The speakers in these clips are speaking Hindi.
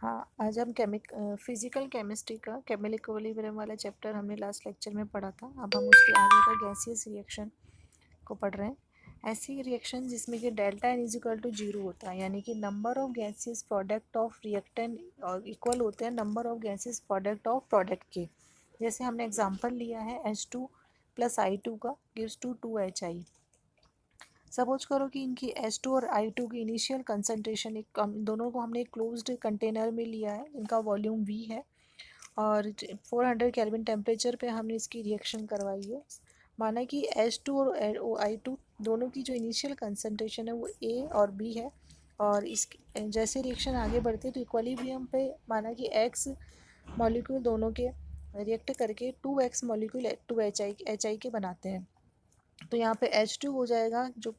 हाँ, आज हम फिजिकल केमिस्ट्री का केमिकल इक्विलिब्रियम वाला चैप्टर हमने लास्ट लेक्चर में पढ़ा था। अब हम उसके आगे का गैसियस रिएक्शन को पढ़ रहे हैं। ऐसी रिएक्शन जिसमें कि delta N is equal to zero होता है, यानी कि number of gaseous product of reactant और इक्वल होते हैं number of gaseous product of product के। जैसे हमने एग्जांपल लिया है H2 प्लस I2 का गिव्स टू 2HI। सपोज करो कि इनकी H2 और I2 की इनिशियल कंसनट्रेशन दोनों को हमने एक क्लोज्ड कंटेनर में लिया है। इनका वॉल्यूम V है और 400 केल्विन टेम्परेचर पे हमने इसकी रिएक्शन करवाई है। माना कि H2 और I2 दोनों की जो इनिशियल कंसनट्रेशन है वो A और B है, और इस जैसे रिएक्शन आगे बढ़ती है तो इक्विलिब्रियम पे माना कि X मॉलिक्यूल दोनों के रिएक्ट करके 2X मॉलिक्यूल 2HI के बनाते हैं। तो यहाँ पे H2 हो जाएगा, जो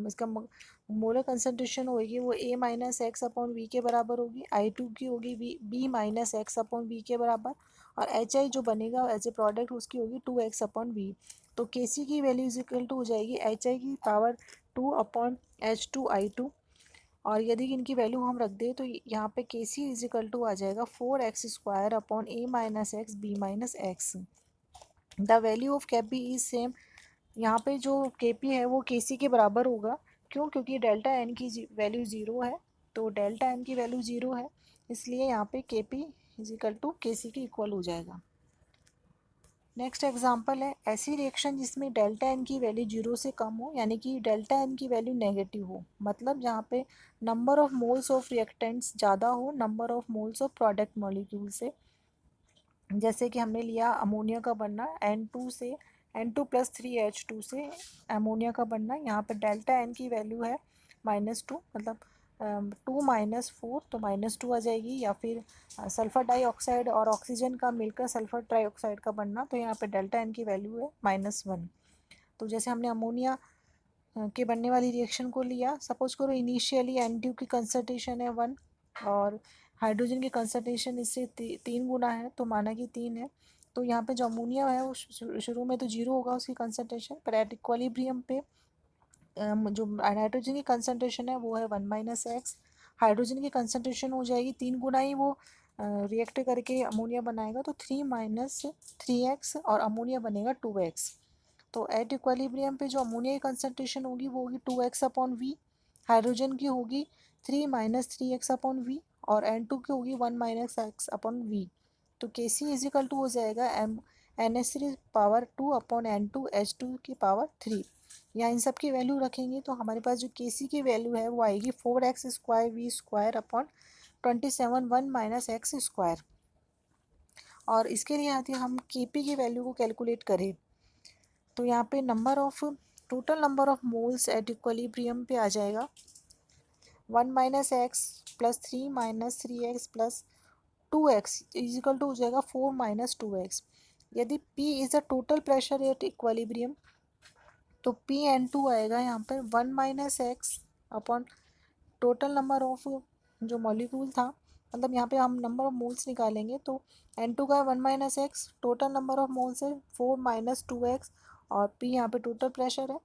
इसका मोलर कंसनट्रेशन होगी वो A minus X upon V के बराबर होगी। I2 की होगी B minus X upon V के बराबर, और HI जो बनेगा एज ए प्रोडक्ट उसकी होगी 2X अपॉन वी। तो KC की वैल्यू इज इक्वल टू हो जाएगी HI की पावर 2 अपॉन H2I2। और यदि इनकी वैल्यू हम रख दें तो यहाँ पे KC इज इक्वल टू आ जाएगा 4x square upon A minus X B minus X. The value of cap B is same. यहाँ पे जो Kp है वो Kc के बराबर होगा। क्यों? क्योंकि डेल्टा एन की वैल्यू ज़ीरो है, तो डेल्टा एन की वैल्यू ज़ीरो है, इसलिए यहाँ पे Kp is equal to Kc के इक्वल हो जाएगा। नेक्स्ट एग्जांपल है ऐसी रिएक्शन जिसमें डेल्टा एन की वैल्यू जीरो से कम हो, यानी कि डेल्टा एन की वैल्यू नेगेटिव हो। मतलब जहाँ पे number of moles of reactants ज़्यादा हो number of moles of product molecule से। जैसे कि हमने लिया अमोनिया का बनना N2 से N2 प्लस 3H2 से अमोनिया का बनना। यहाँ पर डेल्टा एन की वैल्यू है -2, मतलब 2 माइनस 4 तो -2 आ जाएगी। या फिर सल्फर डाइऑक्साइड और ऑक्सीजन का मिलकर सल्फर ट्राइऑक्साइड का बनना, तो यहाँ पे डेल्टा एन की वैल्यू है -1। तो जैसे हमने अमोनिया के बनने वाली रिएक्शन को लिया, सपोज करो इनिशियली N2 की कंसंट्रेशन है 1 और हाइड्रोजन की कंसंट्रेशन इससे 3 गुना है, तो माना कि 3 है। तो यहाँ पे जो अमोनिया है वो शुरू में तो जीरो होगा उसकी कंसंट्रेशन, पर एट इक्विलिब्रियम पे जो नाइट्रोजन की कंसंट्रेशन है वो है 1 माइनस एक्स। हाइड्रोजन की कंसंट्रेशन हो जाएगी 3 गुना ही, वो रिएक्ट करके अमोनिया बनाएगा, तो 3 माइनस 3x और अमोनिया बनेगा 2x। तो एट इक्विलिब्रियम पे जो अमोनिया की कंसंट्रेशन होगी वो होगी 2x अपॉन वी। हाइड्रोजन की होगी 3 माइनस 3x अपॉन वी, और N2 की होगी 1 माइनस एक्स अपॉन वी। तो Kc इज इक्वल टू हो जाएगा NH3 power 2 upon N2 H2 की पावर 3। यहाँ इन सब की वैल्यू रखेंगे तो हमारे पास जो Kc की वैल्यू है वो आएगी 4x square V square upon 27 1 minus X square. और इसके लिए आती है हम Kp की वैल्यू को कैलकुलेट करें, तो यहाँ पे total number of moles at equilibrium पे आ जाएगा 1 minus X plus 3 minus 3x plus 2x is equal to हो जाएगा 4 माइनस 2x। यदि P is the total pressure at equilibrium तो Pn2 आएगा यहाँ पर 1 minus X upon total number of जो मॉलिक्यूल था, मतलब यहाँ पे हम नंबर ऑफ मोल्स निकालेंगे तो N2 का 1 minus x, total number of moles है 4 माइनस 2x, और P यहाँ पे टोटल प्रेशर है।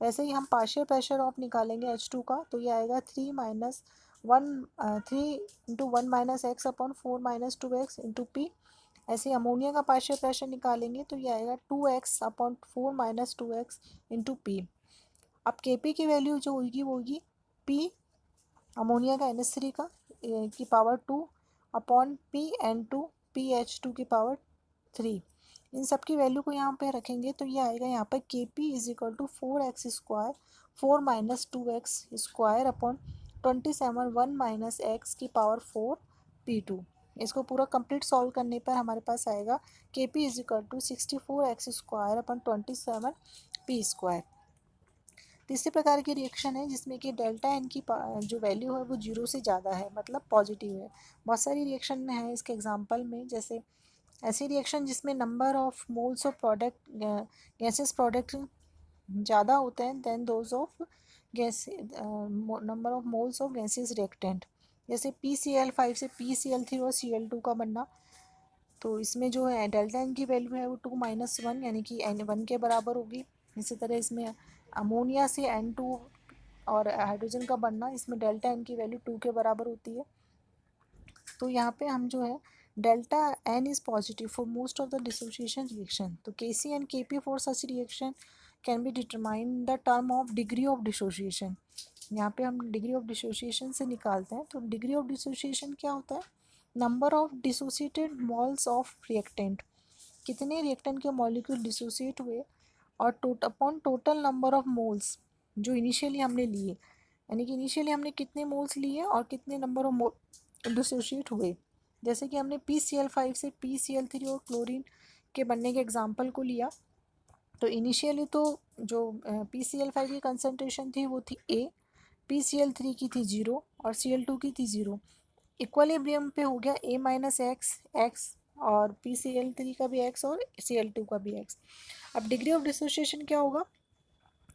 वैसे ही हम पार्शियल प्रेशर ऑफ निकालेंगे H2 का, तो ये आएगा 3 into 1 minus X upon 4 minus 2x into P। ऐसे ही अमोनिया का पार्शियल प्रेशर निकालेंगे तो ये आएगा 2x upon 4 minus 2x into P। अब Kp की वैल्यू जो होगी वो होगी P अमोनिया का NH3 का की पावर 2 अपॉन Pn2 PH2 की पावर 3। इन सब की वैल्यू को यहाँ पे रखेंगे तो ये आएगा यहाँ पर Kp is equal to 4x square 4 minus 2x square upon 27 1 minus X की पावर 4 P2। इसको पूरा कंप्लीट सॉल्व करने पर हमारे पास आएगा Kp is equal to 64x square upon 27 P square. तीसरे प्रकार की रिएक्शन है जिसमें कि डेल्टा एन की जो वैल्यू है वो जीरो से ज़्यादा है, मतलब पॉजिटिव है। बहुत सारी रिएक्शन है इसके एग्जांपल में, जैसे ऐसी रिएक्शन जिसमें number of moles of product gases product ज़्यादा होते हैं than those of gas number of moles of gases reactant. जैसे PCl5 से PCl3 और Cl2 का बनना, तो इसमें जो है डेल्टा एन की वैल्यू है वो 2 माइनस 1 यानी कि N1 के बराबर होगी। इसी तरह इसमें अमोनिया से N2 और हाइड्रोजन का बनना, इसमें डेल्टा एन की वैल्यू 2 के बराबर होती है। तो यहाँ पे हम जो है delta N is positive for most of the dissociation reaction. तो K C and K P for such reaction can be determine the term of degree of dissociation. यहाँ पे हम डिग्री ऑफ डिसोसिएशन से निकालते हैं। तो डिग्री ऑफ डिसोसिएशन क्या होता है? Number of dissociated moles of reactant, कितने रिएक्टेंट के मॉलिक्यूल डिसोसिएट हुए, और upon total number of moles जो इनिशियली हमने लिए, यानी कि इनिशियली हमने कितने मोल्स लिए और कितने नंबर ऑफ मोल डिसोसिएट हुए। जैसे कि हमने PCl5 से PCl3 और क्लोरीन के बनने के एग्जाम्पल को लिया, तो इनिशियली तो जो PCl5 की कंसनट्रेशन थी वो थी A, PCl3 की थी 0 और Cl2 की थी 0। इक्वलिब्रियम पे हो गया A माइनस एक्स और PCl3 का भी x और Cl2 का भी x। अब डिग्री ऑफ डिसोसिएशन क्या होगा?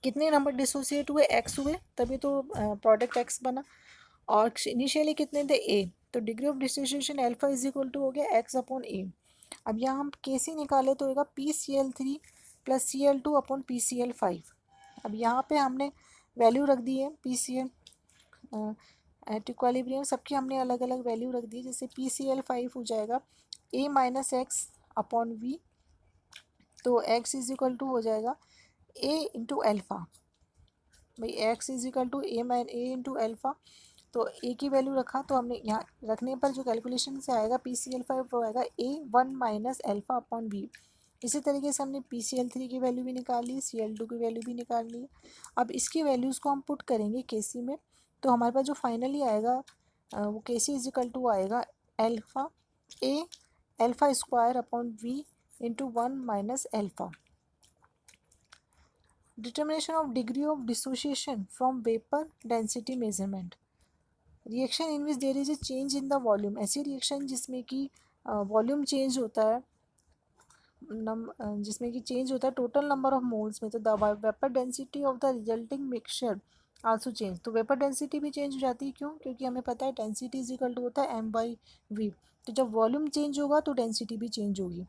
कितने नंबर डिसोसिएट हुए? x हुए, तभी तो प्रोडक्ट x बना। और इनिशियली कितने थे? A। तो degree of dissociation alpha is equal to हो गया x अपॉन ए। अब यहाँ हम KC निकाले तो होगा PCl3 plus Cl2 upon PCl5। अब यहाँ पे हमने वैल्यू रख दी है PCl एट इक्वलिब्रियम, सबकी हमने अलग अलग वैल्यू रख दी। जैसे PCl5 हो जाएगा A minus X upon V, तो x इज इक्वल टू हो जाएगा A इंटू एल्फ़ा। भाई x is equal to A into alpha, तो A की वैल्यू रखा तो हमने यहाँ रखने पर जो कैलकुलेशन से आएगा PCl5 वो आएगा A1 minus alpha upon B. इसी तरीके से हमने PCl3 की वैल्यू भी निकाल ली, Cl2 की वैल्यू भी निकाल ली। अब इसकी वैल्यूज़ को हम पुट करेंगे KC में, तो हमारे पास जो फाइनली आएगा वो KC इज इक्वल टू आएगा alpha A alpha square upon V into 1 minus alpha. Determination of degree of dissociation from vapour density measurement. Reaction in which there is a change in the volume, ऐसी रिएक्शन जिसमें कि वॉल्यूम चेंज होता है, जिसमें कि चेंज होता है टोटल नंबर ऑफ मोल्स में, तो the vapour density of the resulting mixture also change. तो वेपर डेंसिटी भी चेंज हो जाती है, क्यों? क्योंकि हमें पता है डेंसिटी इज इक्वल टू होता है m/v। तो जब वॉल्यूम चेंज होगा तो डेंसिटी भी चेंज होगी।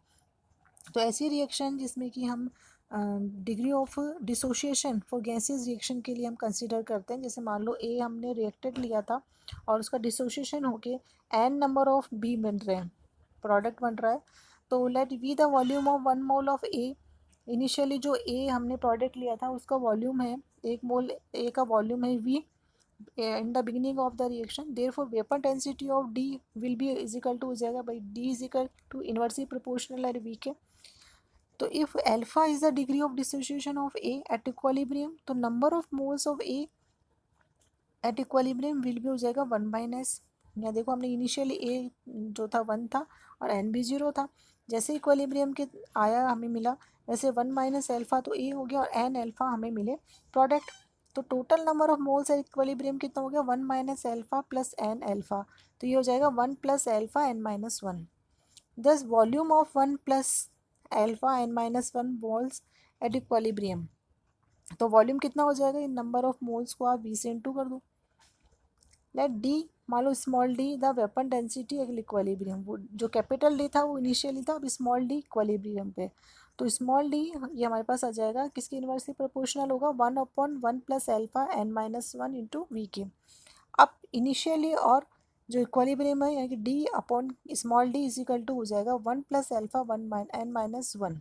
तो ऐसी रिएक्शन जिसमें कि हम degree of dissociation for gases reaction के लिए हम कंसिडर करते हैं। जैसे मान लो ए हमने रिएक्टेड लिया था और उसका डिसोशिएशन होके n नंबर ऑफ बी बन रहे हैं, प्रोडक्ट बन रहा है। तो let V the volume of 1 mole of A. Initially जो ए हमने प्रोडक्ट लिया था उसका वॉल्यूम है, 1 मोल ए का वॉल्यूम है v in the beginning of the reaction, therefore vapor density of D will be is equal to हो जाएगा भाई D is equal to inversely proportional है V के। तो if alpha is the degree of dissociation of A at equilibrium, तो number of moles of A at equilibrium will भी हो जाएगा 1 माइनस, यहाँ देखो हमने इनिशियली ए जो था 1 था और एन भी 0 था। जैसे इक्वलिब्रियम के आया हमें मिला, वैसे 1 माइनस एल्फा तो ए हो गया और एन एल्फा हमें मिले प्रोडक्ट। तो total number of moles at equilibrium कितना हो गया? 1 minus alpha plus N alpha, तो ये हो जाएगा 1 plus alpha N minus 1। Thus volume of 1 plus alpha n minus 1 moles at equilibrium, तो वॉल्यूम कितना हो जाएगा? इन नंबर ऑफ मोल्स को आप V से इंटू कर दो। लेट D, मान लो small d the vapour density at equilibrium, वो जो कैपिटल D था वो इनिशियली था, अब स्मॉल d इक्वलिब्रियम पे। तो स्मॉल d ये हमारे पास आ जाएगा किसके इनवर्सली प्रोपोर्शनल होगा? 1 upon 1 plus alpha n minus 1 into V के। अब इनिशियली और जो इक्वलिब्रियम है यानी कि D upon small D is equal to हो जाएगा 1 प्लस एल्फा 1 एन माइनस 1।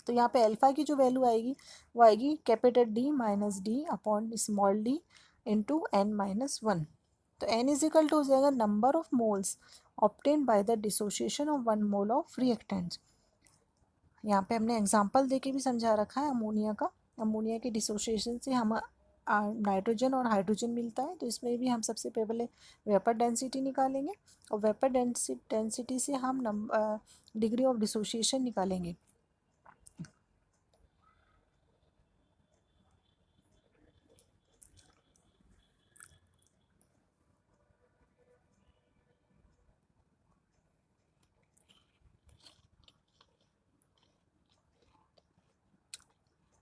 तो यहाँ पे अल्फा की जो वैल्यू आएगी वो आएगी capital D minus D upon small D into N minus 1। तो एन इज इक्वल टू हो जाएगा number of moles obtain by the dissociation of 1 mole of reactants. यहाँ पे हमने एग्जांपल देके भी समझा रखा है अमोनिया का। अमोनिया के डिसोसिएशन से हम नाइट्रोजन और हाइड्रोजन मिलता है, तो इसमें भी हम सबसे पहले वेपर डेंसिटी निकालेंगे और वेपर डेंसिटी से हम डिग्री ऑफ डिसोसिएशन निकालेंगे।